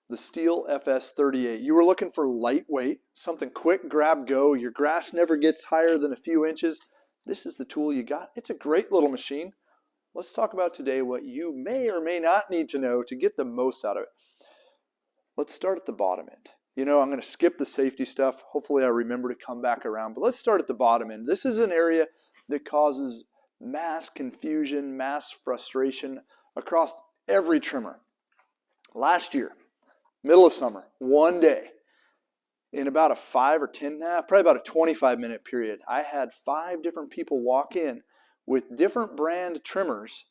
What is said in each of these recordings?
the Stihl FS 38. You were looking for lightweight, something quick, grab, go. Your grass never gets higher than a few inches. This is the tool you got. It's a great little machine. Let's talk about today what you may or may not need to know to get the most out of it. Let's start at the bottom end. You know, I'm going to skip the safety stuff. Hopefully I remember to come back around, but let's start at the bottom end. This is an area that causes mass confusion, mass frustration across every trimmer. Last year, middle of summer, one day, in about a 5 or 10, probably about a 25-minute period, I had 5 different people walk in with different brand trimmers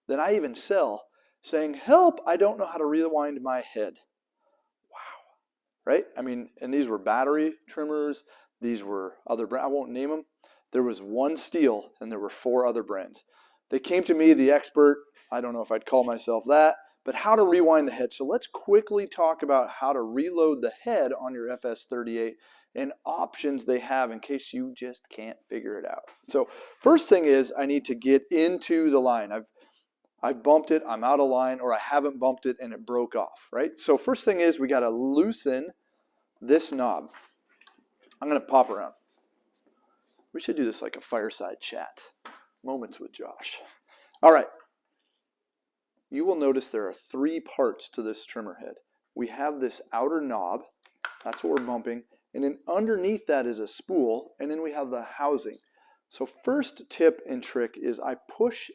that I even sell, saying, "Help, I don't know how to rewind my head." Wow, right? I mean, and these were battery trimmers. These were other brands. I won't name them. There was one Stihl, and there were 4 other brands. They came to me, the expert. I don't know if I'd call myself that, but how to rewind the head. So let's quickly talk about how to reload the head on your FS38 and options they have in case you just can't figure it out. So first thing is I need to get into the line. I've bumped it, I'm out of line, or I haven't bumped it and it broke off, right? So first thing is we got to loosen this knob. I'm going to pop around. We should do this like a fireside chat. Moments with Josh. All right. You will notice there are 3 parts to this trimmer head. We have this outer knob, that's what we're bumping, and then underneath that is a spool, and then we have the housing. So first tip and trick is I push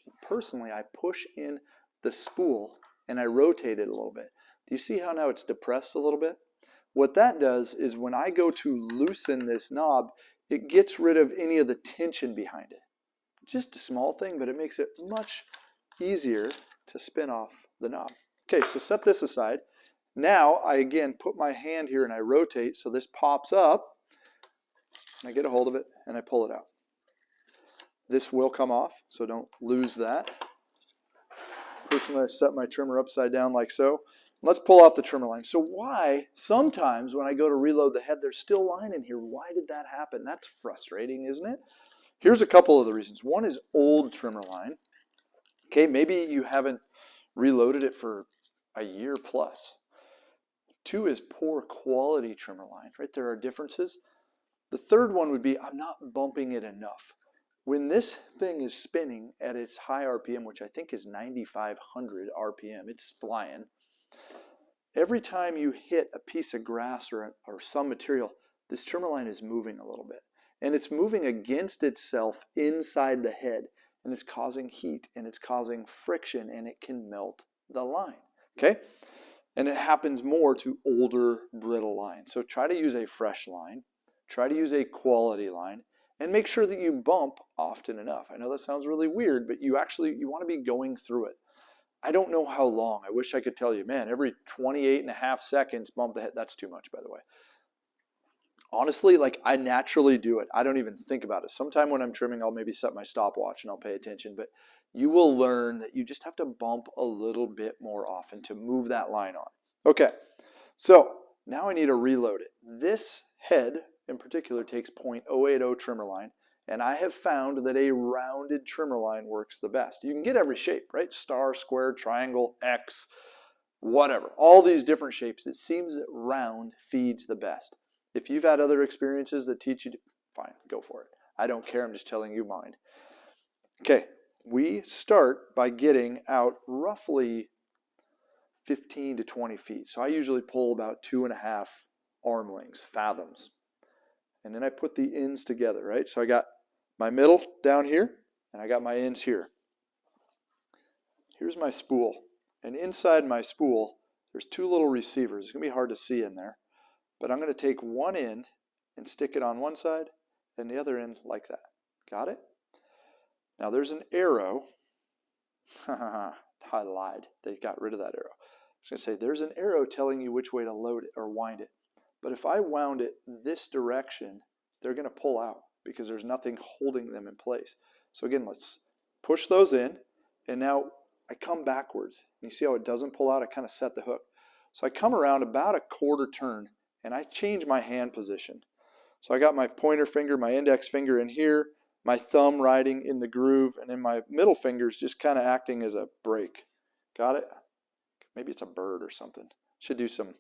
in the spool and I rotate it a little bit. Do you see how now it's depressed a little bit? What that does is when I go to loosen this knob, it gets rid of any of the tension behind it. Just a small thing, but it makes it much easier to spin off the knob. Okay, so set this aside. Now I again put my hand here and I rotate so this pops up. And I get a hold of it and I pull it out. This will come off, so don't lose that. Personally, I set my trimmer upside down like so. Let's pull off the trimmer line. So why, sometimes when I go to reload the head, there's still line in here. Why did that happen? That's frustrating, isn't it? Here's a couple of the reasons. One is old trimmer line. Okay, maybe you haven't reloaded it for a year plus. 2 is poor quality trimmer line, right? There are differences. The third one would be I'm not bumping it enough. When this thing is spinning at its high RPM, which I think is 9,500 RPM, it's flying. Every time you hit a piece of grass or some material, this trimmer line is moving a little bit. And it's moving against itself inside the head. And it's causing heat and it's causing friction and it can melt the line, okay? And it happens more to older brittle lines. So try to use a fresh line, try to use a quality line, and make sure that you bump often enough. I know that sounds really weird, but you want to be going through it. I don't know how long. I wish I could tell you, man, every 28.5 seconds bump the head. That's too much, by the way. Honestly, like I naturally do it. I don't even think about it. Sometime when I'm trimming, I'll maybe set my stopwatch and I'll pay attention. But you will learn that you just have to bump a little bit more often to move that line on. Okay, so now I need to reload it. This head in particular takes .080 trimmer line. And I have found that a rounded trimmer line works the best. You can get every shape, right? Star, square, triangle, X, whatever. All these different shapes. It seems that round feeds the best. If you've had other experiences that teach you to, fine, go for it. I don't care, I'm just telling you mine. Okay, we start by getting out roughly 15 to 20 feet. So I usually pull about 2.5 arm lengths, fathoms. And then I put the ends together, right? So I got my middle down here, and I got my ends here. Here's my spool. And inside my spool, there's 2 little receivers. It's going to be hard to see in there. But I'm going to take one end and stick it on one side and the other end like that. Got it? Now there's an arrow. I lied. They got rid of that arrow. I was going to say there's an arrow telling you which way to load it or wind it. But if I wound it this direction, they're going to pull out because there's nothing holding them in place. So again, let's push those in. And now I come backwards. And you see how it doesn't pull out? I kind of set the hook. So I come around about a quarter turn. And I change my hand position. So I got my pointer finger, my index finger in here, my thumb riding in the groove, and then my middle finger is just kind of acting as a brake. Got it? Maybe it's a bird or something. Should do some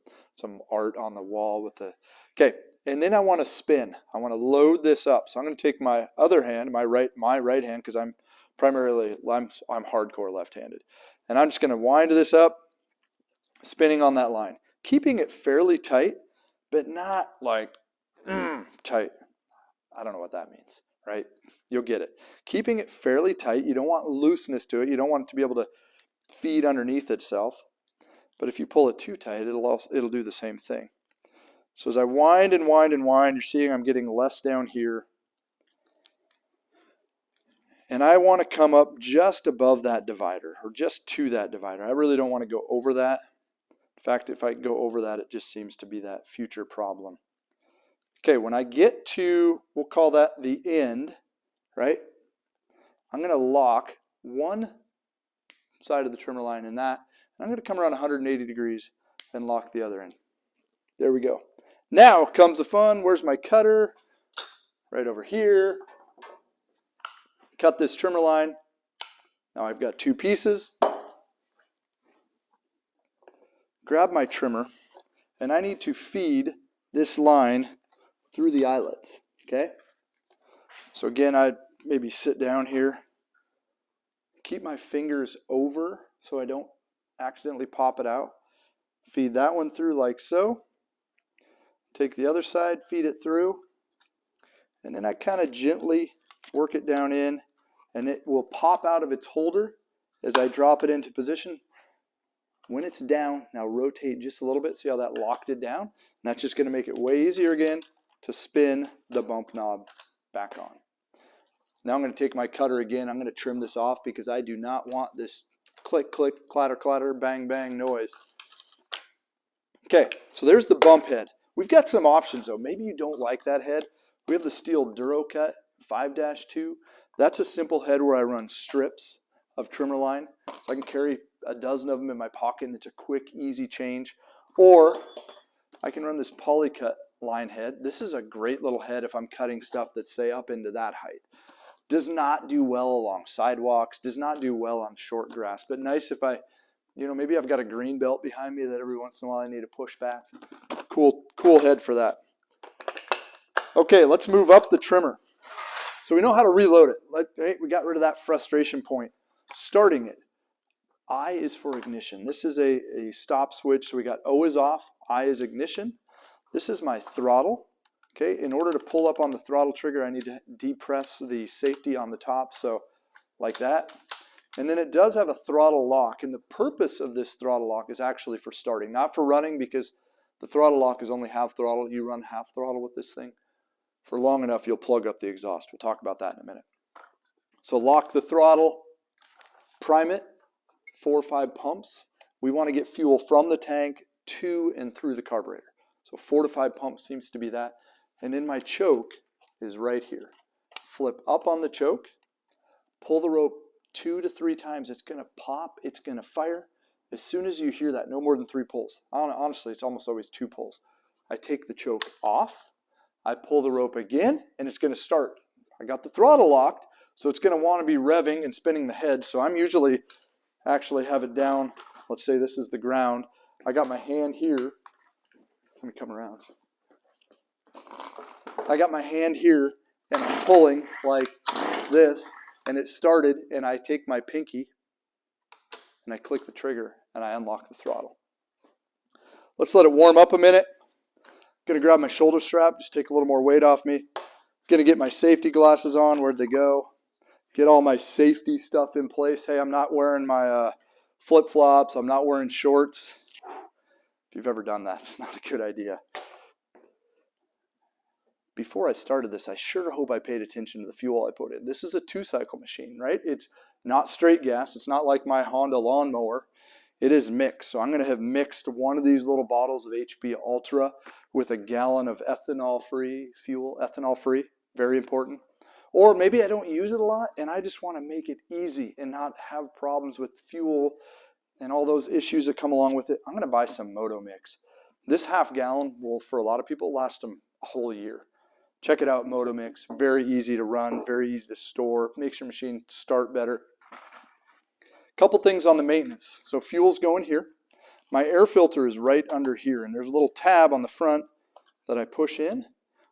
art on the wall with the, okay. And then I want to spin. I want to load this up. So I'm going to take my other hand, my right hand, because I'm hardcore left-handed. And I'm just going to wind this up, spinning on that line. Keeping it fairly tight, but not like tight. I don't know what that means, right? You'll get it. Keeping it fairly tight. You don't want looseness to it. You don't want it to be able to feed underneath itself. But if you pull it too tight, it'll do the same thing. So as I wind and wind and wind, you're seeing I'm getting less down here. And I want to come up just above that divider, or just to that divider. I really don't want to go over that. In fact, if I go over that, it just seems to be that future problem. Okay, when I get to, we'll call that the end, right? I'm going to lock one side of the trimmer line in that. I'm going to come around 180 degrees and lock the other end. There we go. Now comes the fun. Where's my cutter? Right over here. Cut this trimmer line. Now I've got two pieces. Grab my trimmer, and I need to feed this line through the eyelets, okay? So again, I'd maybe sit down here. Keep my fingers over so I don't accidentally pop it out. Feed that one through like so. Take the other side, feed it through. And then I kind of gently work it down in, and it will pop out of its holder as I drop it into position. When it's down, now rotate just a little bit. See how that locked it down? And that's just going to make it way easier again to spin the bump knob back on. Now I'm going to take my cutter again. I'm going to trim this off because I do not want this click, click, clatter, clatter, bang, bang noise. Okay, so there's the bump head. We've got some options though. Maybe you don't like that head. We have the Stihl DuroCut 5-2. That's a simple head where I run strips of trimmer line. So I can carry a dozen of them in my pocket, and it's a quick, easy change. Or I can run this polycut line head. This is a great little head if I'm cutting stuff that's, say, up into that height. Does not do well along sidewalks, does not do well on short grass, but nice if I, maybe I've got a green belt behind me that every once in a while I need to push back. Cool head for that. Okay, let's move up the trimmer. So we know how to reload it. Hey, we got rid of that frustration point. Starting it. I is for ignition. This is a stop switch. So we got O is off, I is ignition. This is my throttle. Okay, in order to pull up on the throttle trigger, I need to depress the safety on the top, so like that. And then it does have a throttle lock, and the purpose of this throttle lock is actually for starting, not for running, because the throttle lock is only half throttle. You run half throttle with this thing. For long enough, you'll plug up the exhaust. We'll talk about that in a minute. So lock the throttle, prime it, 4 or 5 pumps. We want to get fuel from the tank to and through the carburetor. So 4 to 5 pumps seems to be that. And then my choke is right here. Flip up on the choke, pull the rope 2 to 3 times. It's going to pop, it's going to fire. As soon as you hear that, no more than 3 pulls. Honestly, it's almost always 2 pulls. I take the choke off, I pull the rope again, and it's going to start. I got the throttle locked, so it's going to want to be revving and spinning the head. So I'm usually actually have it down. Let's say this is the ground. I got my hand here. Let me come around. I got my hand here, and I'm pulling like this, and it started, and I take my pinky, and I click the trigger, and I unlock the throttle. Let's let it warm up a minute. I'm going to grab my shoulder strap, just take a little more weight off me. I'm going to get my safety glasses on. Where'd they go? Get all my safety stuff in place. Hey, I'm not wearing my flip-flops. I'm not wearing shorts. If you've ever done that, it's not a good idea. Before I started this, I sure hope I paid attention to the fuel I put in. This is a 2-cycle machine, right? It's not straight gas. It's not like my Honda lawnmower. It is mixed. So I'm going to have mixed one of these little bottles of HP Ultra with a gallon of ethanol-free fuel. Ethanol-free, very important. Or maybe I don't use it a lot, and I just want to make it easy and not have problems with fuel and all those issues that come along with it. I'm going to buy some Moto Mix. This half gallon will, for a lot of people, last them a whole year. Check it out, Moto Mix. Very easy to run, very easy to store. Makes your machine start better. Couple things on the maintenance. So fuel's going here. My air filter is right under here, and there's a little tab on the front that I push in,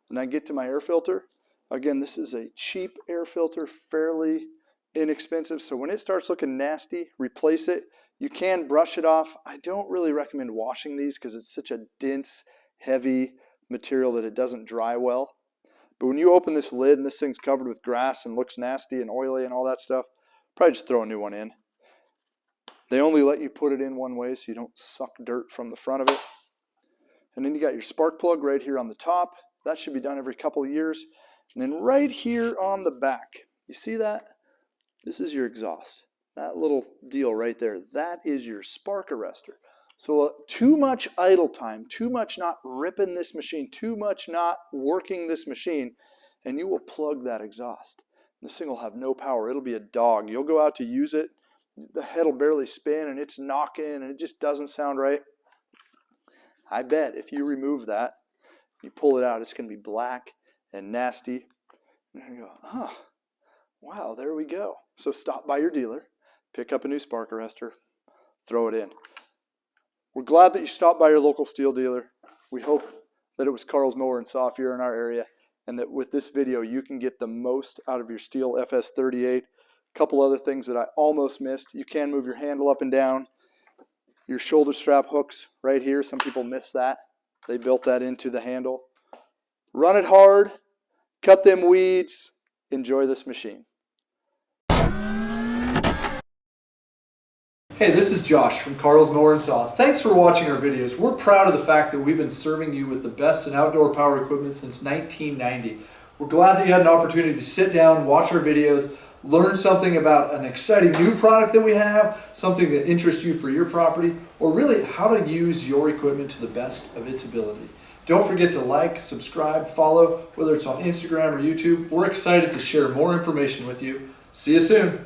and I get to my air filter. Again, this is a cheap air filter, fairly inexpensive, so when it starts looking nasty, replace it. You can brush it off. I don't really recommend washing these because it's such a dense, heavy material that it doesn't dry well. But when you open this lid and this thing's covered with grass and looks nasty and oily and all that stuff, probably just throw a new one in. They only let you put it in one way so you don't suck dirt from the front of it. And then you got your spark plug right here on the top. That should be done every couple of years. And then right here on the back, you see that? This is your exhaust. That little deal right there, that is your spark arrestor. So too much idle time, too much not ripping this machine, too much not working this machine, and you will plug that exhaust. This thing will have no power. It'll be a dog. You'll go out to use it, the head will barely spin, and it's knocking, and it just doesn't sound right. I bet if you remove that, you pull it out, it's going to be black and nasty. And you go, oh, wow, there we go. So stop by your dealer, pick up a new spark arrestor, throw it in. We're glad that you stopped by your local Stihl dealer. We hope that it was Carl's Mower and Saw if you're in our area, and that with this video you can get the most out of your Stihl FS 38. A couple other things that I almost missed. You can move your handle up and down. Your shoulder strap hooks right here. Some people miss that. They built that into the handle. Run it hard, cut them weeds, enjoy this machine. Hey, this is Josh from Carl's Mower and Saw. Thanks for watching our videos. We're proud of the fact that we've been serving you with the best in outdoor power equipment since 1990. We're glad that you had an opportunity to sit down, watch our videos, learn something about an exciting new product that we have, something that interests you for your property, or really how to use your equipment to the best of its ability. Don't forget to like, subscribe, follow, whether it's on Instagram or YouTube. We're excited to share more information with you. See you soon.